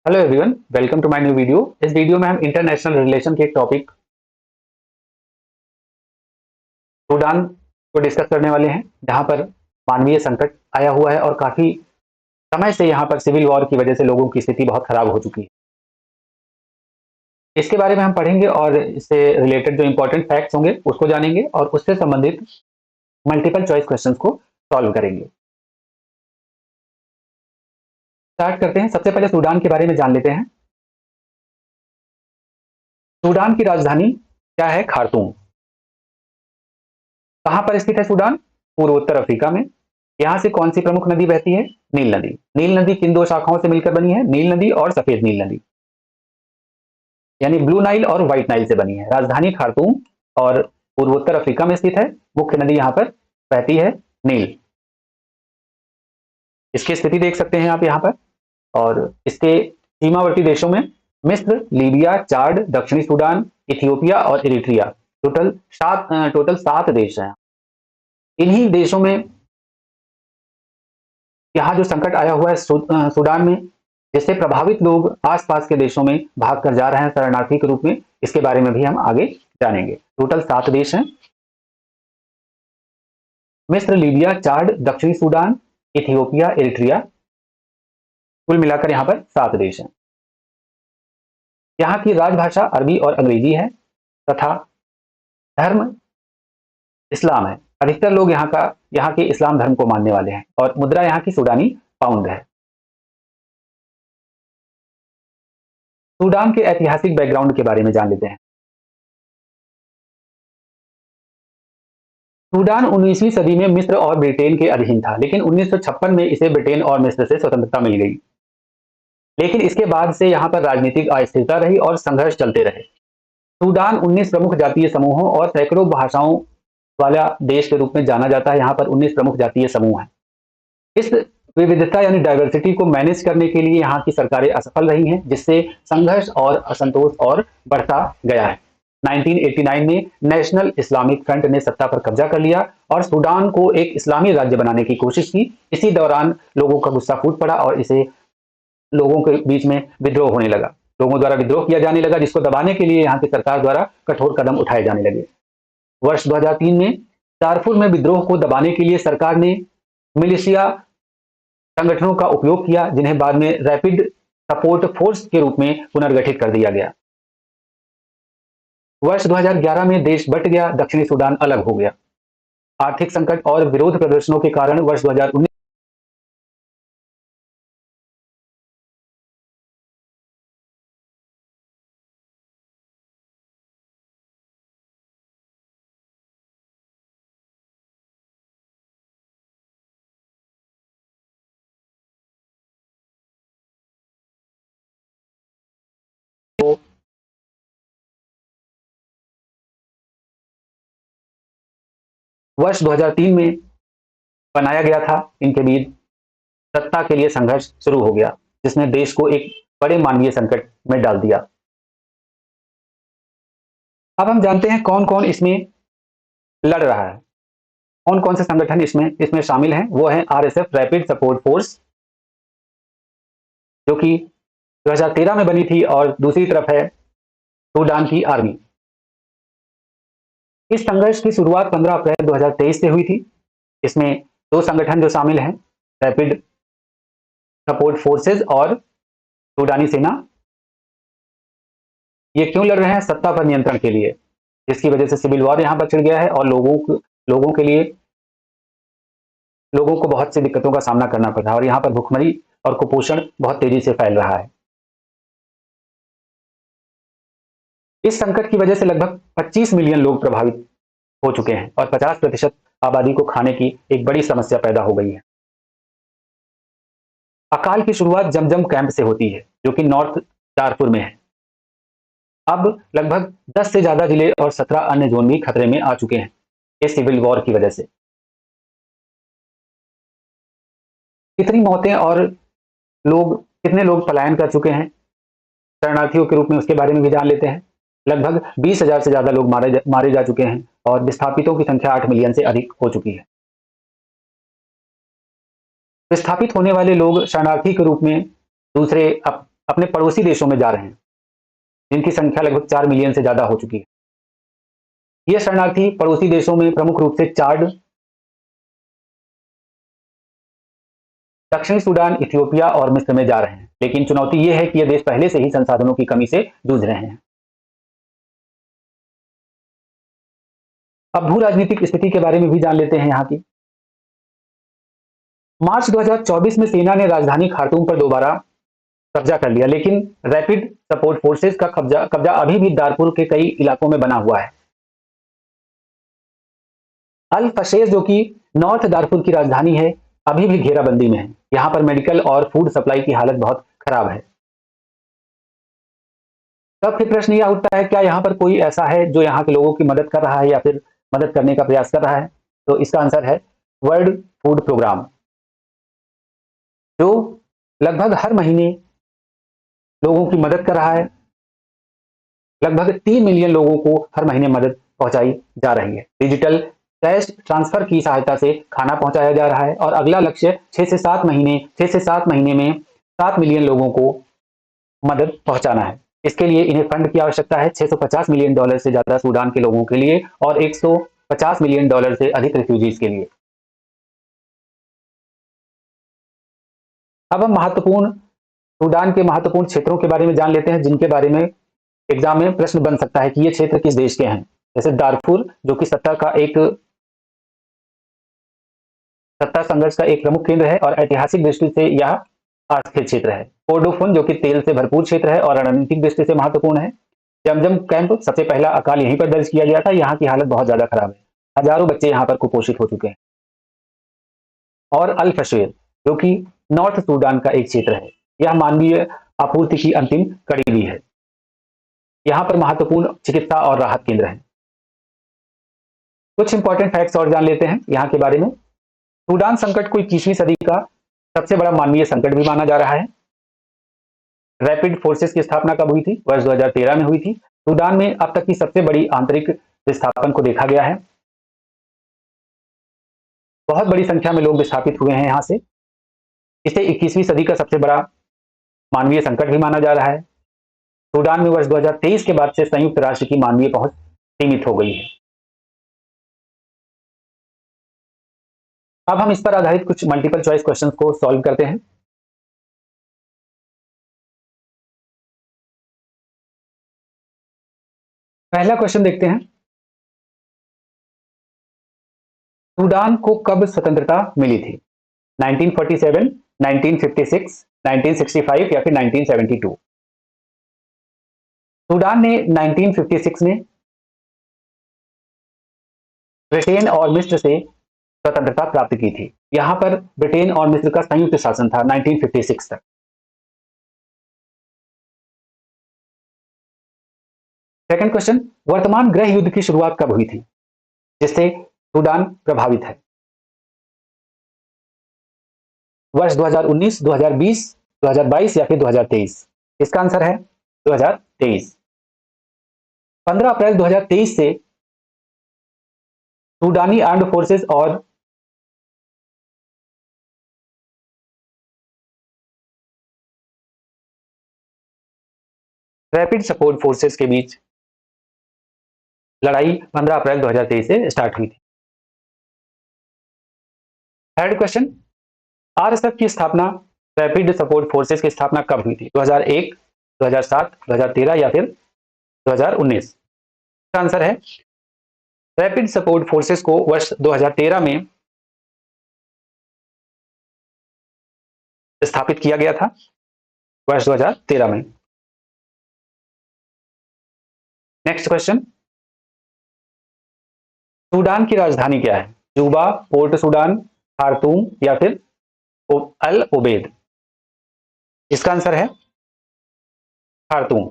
Hello everyone, welcome to my new video. इस video में हम इंटरनेशनल रिलेशन के एक टॉपिक सूडान को डिस्कस करने वाले हैं, जहां पर मानवीय संकट आया हुआ है और काफी समय से यहां पर सिविल वॉर की वजह से लोगों की स्थिति बहुत खराब हो चुकी है। इसके बारे में हम पढ़ेंगे और इससे रिलेटेड जो इंपॉर्टेंट फैक्ट्स होंगे उसको जानेंगे और उससे संबंधित मल्टीपल चॉइस क्वेश्चंस को सॉल्व करेंगे। स्टार्ट करते हैं। सबसे पहले सूडान के बारे में जान लेते हैं। सूडान की राजधानी क्या है? खार्तूम। कहां पर स्थित है सूडान? पूर्वोत्तर अफ्रीका में। यहां से कौन सी प्रमुख नदी बहती है? नील नदी। नील नदी किन दो शाखाओं से मिलकर बनी है? नील नदी और सफेद नील नदी, यानी ब्लू नाइल और व्हाइट नाइल से बनी है। राजधानी खार्तूम और पूर्वोत्तर अफ्रीका में स्थित है। मुख्य नदी यहां पर बहती है नील। इसकी स्थिति देख सकते हैं आप यहां पर। और इसके सीमावर्ती देशों में मिस्र, लीबिया, चाड, दक्षिणी सूडान, इथियोपिया और इरिट्रिया। टोटल 7 देश हैं। इन्हीं देशों में यहाँ जो संकट आया हुआ है सूडान में, जिससे प्रभावित लोग आसपास के देशों में भाग कर जा रहे हैं शरणार्थी के रूप में, इसके बारे में भी हम आगे जानेंगे। टोटल 7 देश हैं: मिस्र, लीबिया, चाड, दक्षिणी सूडान, इथियोपिया, इरिट्रिया। कुल मिलाकर यहाँ पर 7 देश हैं। यहाँ की राजभाषा अरबी और अंग्रेजी है तथा धर्म इस्लाम है। अधिकतर लोग यहाँ के इस्लाम धर्म को मानने वाले हैं और मुद्रा यहाँ की सूडानी पाउंड है। सूडान के ऐतिहासिक बैकग्राउंड के बारे में जान लेते हैं। सूडान 19वीं सदी में मिस्र और ब्रिटेन के अधीन था, लेकिन 1956 में इसे ब्रिटेन और मिस्र से स्वतंत्रता मिल गई। लेकिन इसके बाद से यहाँ पर राजनीतिक अस्थिरता रही और संघर्ष चलते रहे। सूडान 19 प्रमुख जातीय समूहों और सैकड़ों भाषाओं वाला देश के रूप में जाना जाता है। यहाँ पर 19 प्रमुख जातीय समूह हैं। इस विविधता यानी डाइवर्सिटी को मैनेज करने के लिए यहाँ की सरकारें असफल रही हैं, जिससे संघर्ष और असंतोष और बढ़ता गया है। 1989 में नेशनल इस्लामिक फ्रंट ने सत्ता पर कब्जा कर लिया और सूडान को एक इस्लामी राज्य बनाने की कोशिश की। इसी दौरान लोगों का गुस्सा फूट पड़ा और इसे लोगों के बीच में विद्रोह होने लगा। लोगों द्वारा विद्रोह किया जाने लगा, जिसको दबाने के लिए यहाँ की सरकार द्वारा कठोर कदम उठाए जाने लगे। वर्ष 2003 में दारफुर में विद्रोह को दबाने के लिए सरकार ने मिलिशिया संगठनों का उपयोग किया, जिन्हें बाद में रैपिड सपोर्ट फोर्स के रूप में पुनर्गठित कर दिया गया। वर्ष 2011 में देश बंट गया, दक्षिणी सूडान अलग हो गया। आर्थिक संकट और विरोध प्रदर्शनों के कारण वर्ष 2019 को वर्ष 2003 में बनाया गया था। इनके बीच सत्ता के लिए संघर्ष शुरू हो गया, जिसने देश को एक बड़े मानवीय संकट में डाल दिया। अब हम जानते हैं कौन कौन इसमें लड़ रहा है, कौन कौन से संगठन इसमें शामिल हैं। वो है आरएसएफ, रैपिड सपोर्ट फोर्स, जो कि 2013 में बनी थी, और दूसरी तरफ है सूडान की आर्मी। इस संघर्ष की शुरुआत 15 अप्रैल 2023 से हुई थी। इसमें 2 संगठन जो शामिल हैं, रैपिड सपोर्ट फोर्सेस और सूडानी सेना। ये क्यों लड़ रहे हैं? सत्ता पर नियंत्रण के लिए, जिसकी वजह से सिविल वॉर यहां पर छिड़ गया है और लोगों को बहुत सी दिक्कतों का सामना करना पड़ रहा है और यहाँ पर भूखमरी और कुपोषण बहुत तेजी से फैल रहा है। इस संकट की वजह से लगभग 25 मिलियन लोग प्रभावित हो चुके हैं और 50% आबादी को खाने की एक बड़ी समस्या पैदा हो गई है। अकाल की शुरुआत जमजम कैंप से होती है, जो कि नॉर्थ दारफुर में है। अब लगभग 10 से ज्यादा जिले और 17 अन्य जोन भी खतरे में आ चुके हैं इस सिविल वॉर की वजह से। कितनी मौतें और कितने लोग पलायन कर चुके हैं शरणार्थियों के रूप में, उसके बारे में भी जान लेते हैं। लगभग 20,000 से ज्यादा लोग मारे जा चुके हैं और विस्थापितों की संख्या 8 मिलियन से अधिक हो चुकी है। विस्थापित होने वाले लोग शरणार्थी के रूप में दूसरे अपने पड़ोसी देशों में जा रहे हैं, जिनकी संख्या लगभग 4 मिलियन से ज्यादा हो चुकी है। ये शरणार्थी पड़ोसी देशों में प्रमुख रूप से चाड, दक्षिणी सूडान, इथियोपिया और मिस्र में जा रहे हैं, लेकिन चुनौती ये है कि ये देश पहले से ही संसाधनों की कमी से जूझ रहे हैं। अब भू राजनीतिक स्थिति के बारे में भी जान लेते हैं यहाँ की। मार्च 2024 में सेना ने राजधानी खार्तूम पर दोबारा कब्जा कर लिया, लेकिन रैपिड सपोर्ट फोर्सेस का कब्जा अभी भी दारफुर के कई इलाकों में बना हुआ है। अल फशेर, जो कि नॉर्थ दारफुर की राजधानी है, अभी भी घेराबंदी में है। यहाँ पर मेडिकल और फूड सप्लाई की हालत बहुत खराब है। तब फिर प्रश्न यह उठता है, क्या यहाँ पर कोई ऐसा है जो यहाँ के लोगों की मदद कर रहा है या फिर मदद करने का प्रयास कर रहा है? तो इसका आंसर है वर्ल्ड फूड प्रोग्राम, जो लगभग हर महीने लोगों की मदद कर रहा है। लगभग 3 मिलियन लोगों को हर महीने मदद पहुंचाई जा रही है। डिजिटल कैश ट्रांसफर की सहायता से खाना पहुंचाया जा रहा है और अगला लक्ष्य 6 से 7 महीने में 7 मिलियन लोगों को मदद पहुंचाना है। इसके लिए इन्हें फंड की आवश्यकता है, $650 मिलियन से ज्यादा सूडान के लोगों के लिए और $150 मिलियन से अधिक रिफ्यूजीज के लिए। अब हम सूडान के महत्वपूर्ण क्षेत्रों के बारे में जान लेते हैं, जिनके बारे में एग्जाम में प्रश्न बन सकता है कि ये क्षेत्र किस देश के हैं। जैसे दारफुर, जो कि सत्ता संघर्ष का एक प्रमुख केंद्र है और ऐतिहासिक दृष्टि से यह अस्थिर क्षेत्र है। कोर्डोफन, जो कि तेल से भरपूर क्षेत्र है और रणनीतिक दृष्टि से महत्वपूर्ण है। जमजम कैंप, सबसे पहला अकाल यहीं पर दर्ज किया गया था। यहाँ की हालत बहुत ज्यादा खराब है, हजारों बच्चे यहाँ पर कुपोषित हो चुके हैं। और अल फशेर, जो कि नॉर्थ सूडान का एक क्षेत्र है, यह मानवीय आपूर्ति की अंतिम कड़ी भी है। यहाँ पर महत्वपूर्ण चिकित्सा और राहत केंद्र है। कुछ इंपॉर्टेंट फैक्ट्स और जान लेते हैं यहाँ के बारे में। सूडान संकट को 21वीं सदी का सबसे बड़ा मानवीय संकट भी माना जा रहा है। रैपिड फोर्सेस की स्थापना कब हुई थी? वर्ष 2013 में हुई थी। सूडान में अब तक की सबसे बड़ी आंतरिक विस्थापन को देखा गया है। बहुत बड़ी संख्या में लोग विस्थापित हुए हैं यहाँ से। इसे 21वीं सदी का सबसे बड़ा मानवीय संकट भी माना जा रहा है। सूडान में वर्ष 2023 के बाद से संयुक्त राष्ट्र की मानवीय पहुंच सीमित हो गई है। अब हम इस पर आधारित कुछ मल्टीपल चॉइस क्वेश्चंस को सॉल्व करते हैं। पहला क्वेश्चन देखते हैं, सूडान को कब स्वतंत्रता मिली थी? 1947, 1956, 1965 या फिर 1972? सूडान ने 1956 में ब्रिटेन और मिस्र से स्वतंत्रता प्राप्त की थी। यहां पर ब्रिटेन और मिस्र का संयुक्त शासन था 1956 तक। सेकंड क्वेश्चन, वर्तमान गृह युद्ध की शुरुआत कब हुई थी जिससे सूडान प्रभावित है? वर्ष 2019, 2020, 2022 या फिर 2023? इसका आंसर है 2023। 15 अप्रैल 2023 से सूडानी आर्म्ड फोर्सेस और रैपिड सपोर्ट फोर्सेस के बीच लड़ाई 15 अप्रैल 2023 से स्टार्ट हुई थी। थर्ड क्वेश्चन, आरएसएफ की स्थापना, रैपिड सपोर्ट फोर्सेस की स्थापना कब हुई थी? 2001, 2007, 2013 या फिर 2019? इसका आंसर है रैपिड सपोर्ट फोर्सेस को वर्ष 2013 में स्थापित किया गया था, वर्ष 2013 में। नेक्स्ट क्वेश्चन, सूडान की राजधानी क्या है? जूबा, पोर्ट सूडान, खार्तूम या फिर अल उबैद? इसका आंसर है खार्तूम।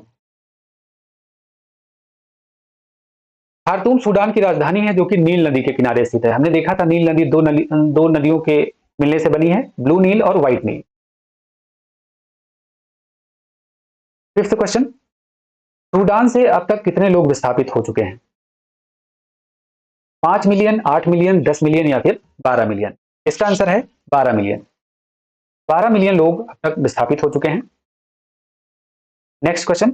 खार्तूम सूडान की राजधानी है, जो कि नील नदी के किनारे स्थित है। हमने देखा था नील नदी दो नदियों के मिलने से बनी है, ब्लू नील और व्हाइट नील। फिफ्थ क्वेश्चन, सूडान से अब तक कितने लोग विस्थापित हो चुके हैं? 5 मिलियन, 8 मिलियन, 10 मिलियन या फिर 12 मिलियन? इसका आंसर है 12 मिलियन। 12 मिलियन लोग अब तक विस्थापित हो चुके हैं। नेक्स्ट क्वेश्चन,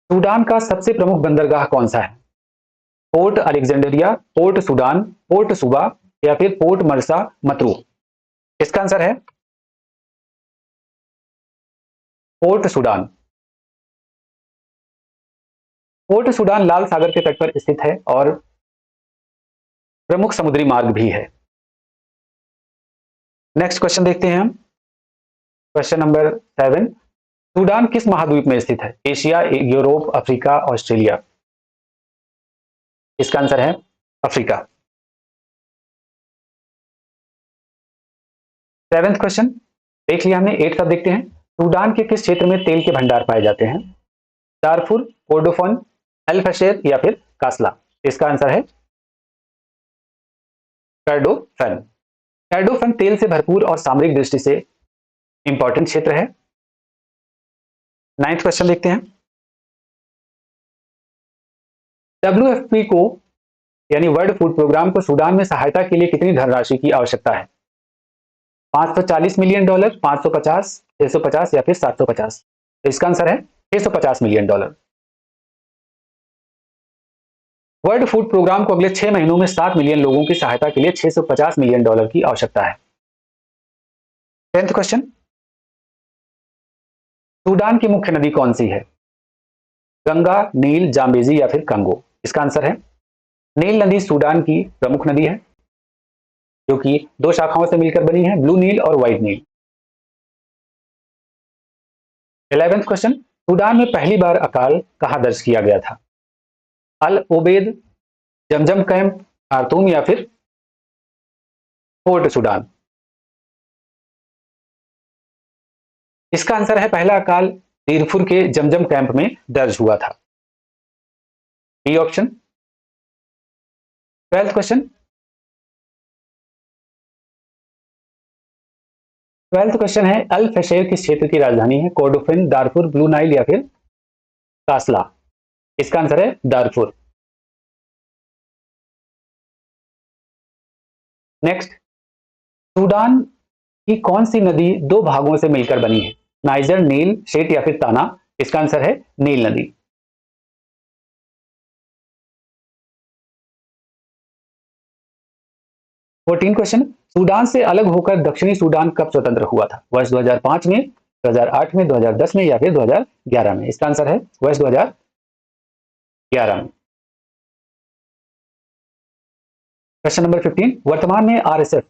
सूडान का सबसे प्रमुख बंदरगाह कौन सा है? Port Alexandria, port Sudan, port सुबा या फिर पोर्ट मरसा मतरू? इसका आंसर है पोर्ट सूडान। पोर्ट सूडान लाल सागर के तट पर स्थित है और प्रमुख समुद्री मार्ग भी है। नेक्स्ट क्वेश्चन देखते हैं हम, क्वेश्चन नंबर 7, सूडान किस महाद्वीप में स्थित है? Asia, Europe, Africa, Australia? इसका आंसर है अफ्रीका। 7th क्वेश्चन देख लिया हमने। 8th अब देखते हैं, सूडान के किस क्षेत्र में तेल के भंडार पाए जाते हैं? दारफुर, कोर्डोफन, अल फशेर या फिर कासला? इसका आंसर है कर्डोफन। कर्डोफन तेल से भरपूर और सामरिक दृष्टि से इंपॉर्टेंट क्षेत्र है। 9th क्वेश्चन देखते हैं, WFP को यानी वर्ल्ड फूड प्रोग्राम को सूडान में सहायता के लिए कितनी धनराशि की आवश्यकता है? $540 मिलियन, 550, 650 या फिर 750? तो इसका आंसर है $650 मिलियन। वर्ल्ड फूड प्रोग्राम को अगले 6 महीनों में 7 मिलियन लोगों की सहायता के लिए $650 मिलियन की आवश्यकता है। 10th क्वेश्चन, सूडान की मुख्य नदी कौन सी है? गंगा, नील, जाम्बेजी या फिर कंगो? इसका आंसर है नील नदी सूडान की प्रमुख नदी है, जो कि 2 शाखाओं से मिलकर बनी है, ब्लू नील और व्हाइट नील। 11th क्वेश्चन, सूडान में पहली बार अकाल कहां दर्ज किया गया था? अल ओबेद, जमजम कैंप, खार्तूम या फिर पोर्ट सूडान? इसका आंसर है पहला अकाल दीरफुर के जमजम कैंप में दर्ज हुआ था, B option. 12th question, 12th question है, अल फशेर किस क्षेत्र की राजधानी है? कोर्डोफन, दारफुर, ब्लू नाइल या फिर कासला? इसका आंसर है दारफुर। नेक्स्ट, सूडान की कौन सी नदी 2 भागों से मिलकर बनी है? नाइजर, नील, शेट या फिर ताना? इसका आंसर है नील नदी। 14 क्वेश्चन, सूडान से अलग होकर दक्षिणी सूडान कब स्वतंत्र हुआ था? वर्ष 2005 में, 2008 में, 2010 में या फिर 2011 में? इसका आंसर है वर्ष 2011 में। क्वेश्चन नंबर 15, वर्तमान में RSF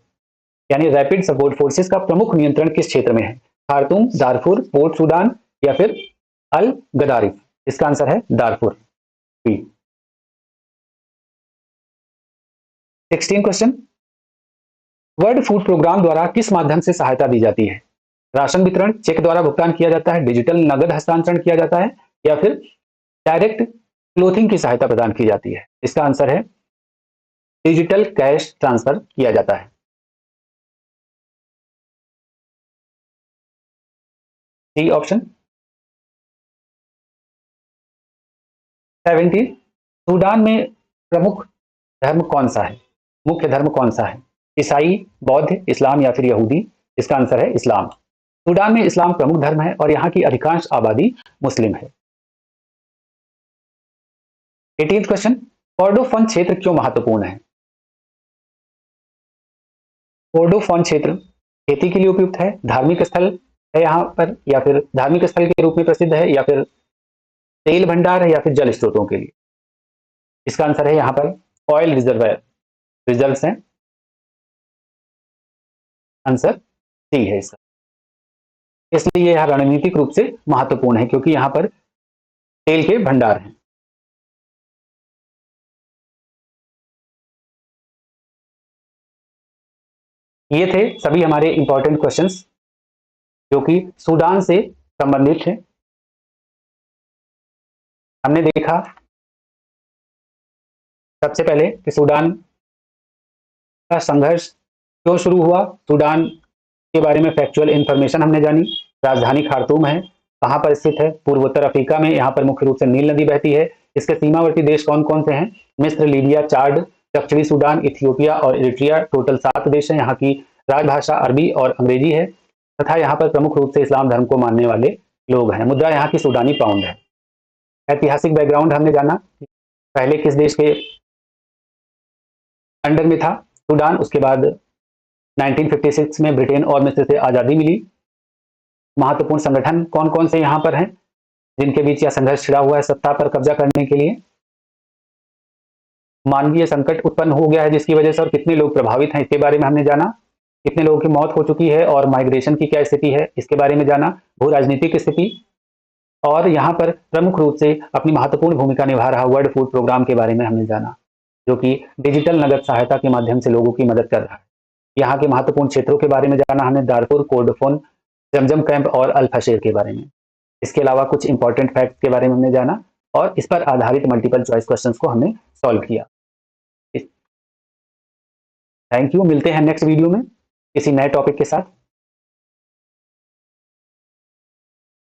यानी रैपिड सपोर्ट फोर्सेस का प्रमुख नियंत्रण किस क्षेत्र में है? खार्तूम, दारफुर, पोर्ट सूडान या फिर अल गदारिफ? इसका आंसर है Darfur, B. 16 question, world food programme द्वारा किस माध्यम से सहायता दी जाती है? राशन वितरण, चेक द्वारा भुगतान किया जाता है, डिजिटल नगद हस्तांतरण किया जाता है या फिर डायरेक्ट क्लोथिंग की सहायता प्रदान की जाती है? इसका आंसर है डिजिटल कैश ट्रांसफर किया जाता है, सी ऑप्शन। 17, सूडान में प्रमुख धर्म कौन सा है? मुख्य धर्म कौन सा है? ईसाई, बौद्ध, इस्लाम या फिर यहूदी? इसका आंसर है इस्लाम। सूडान में इस्लाम प्रमुख धर्म है और यहाँ की अधिकांश आबादी मुस्लिम है। 18th क्वेश्चन, कोर्डोफन क्षेत्र क्यों महत्वपूर्ण है? कोर्डोफन क्षेत्र खेती के लिए उपयुक्त है, धार्मिक स्थल है यहाँ पर, या फिर धार्मिक स्थल के रूप में प्रसिद्ध है, या फिर तेल भंडार है, या फिर जल स्रोतों के लिए? इसका आंसर है यहाँ पर ऑयल रिजर्वायर रिजर्व्स हैं, आंसर सी है इसका। इसलिए यह रणनीतिक रूप से महत्वपूर्ण है क्योंकि यहाँ पर तेल के भंडार हैं। ये थे सभी हमारे इंपॉर्टेंट क्वेश्चंस जो कि सूडान से संबंधित थे। हमने देखा सबसे पहले कि सूडान का संघर्ष क्यों शुरू हुआ, सूडान के बारे में फैक्चुअल इंफॉर्मेशन हमने जानी, राजधानी खार्तूम है, कहाँ पर स्थित है? पूर्वोत्तर अफ्रीका में, यहाँ पर मुख्य रूप से नील नदी बहती है। इसके सीमावर्ती देश कौन कौन से हैं? मिस्र, लीबिया, चाड, दक्षिणी सूडान, इथियोपिया और इरिट्रिया। टोटल 7 देश हैं। यहाँ की राजभाषा अरबी और अंग्रेजी है। तथा यहाँ पर प्रमुख रूप से इस्लाम धर्म को मानने वाले लोग हैं। मुद्रा यहाँ की सूडानी पाउंड है। ऐतिहासिक बैकग्राउंड हमने जाना, पहले किस देश के अंडर में था सूडान, उसके बाद 1956 में ब्रिटेन और मिस्र से आज़ादी मिली। महत्वपूर्ण संगठन कौन कौन से यहाँ पर हैं जिनके बीच यह संघर्ष छिड़ा हुआ है सत्ता पर कब्जा करने के लिए। मानवीय संकट उत्पन्न हो गया है जिसकी वजह से, और कितने लोग प्रभावित हैं इसके बारे में हमने जाना। कितने लोगों की मौत हो चुकी है और माइग्रेशन की क्या स्थिति है इसके बारे में जाना। भू राजनीतिक स्थिति, और यहाँ पर प्रमुख रूप से अपनी महत्वपूर्ण भूमिका निभा रहा वर्ल्ड फूड प्रोग्राम के बारे में हमने जाना, जो कि डिजिटल नगद सहायता के माध्यम से लोगों की मदद कर रहा है। यहाँ के महत्वपूर्ण क्षेत्रों के बारे में जाना हमने, दारपुर, कोर्डोफोन, जमजम कैंप और अल फशेर के बारे में। इसके अलावा कुछ इंपॉर्टेंट फैक्ट्स के बारे में हमने जाना और इस पर आधारित मल्टीपल चॉइस क्वेश्चंस को हमने सॉल्व किया। थैंक यू, मिलते हैं नेक्स्ट वीडियो में किसी नए टॉपिक के साथ।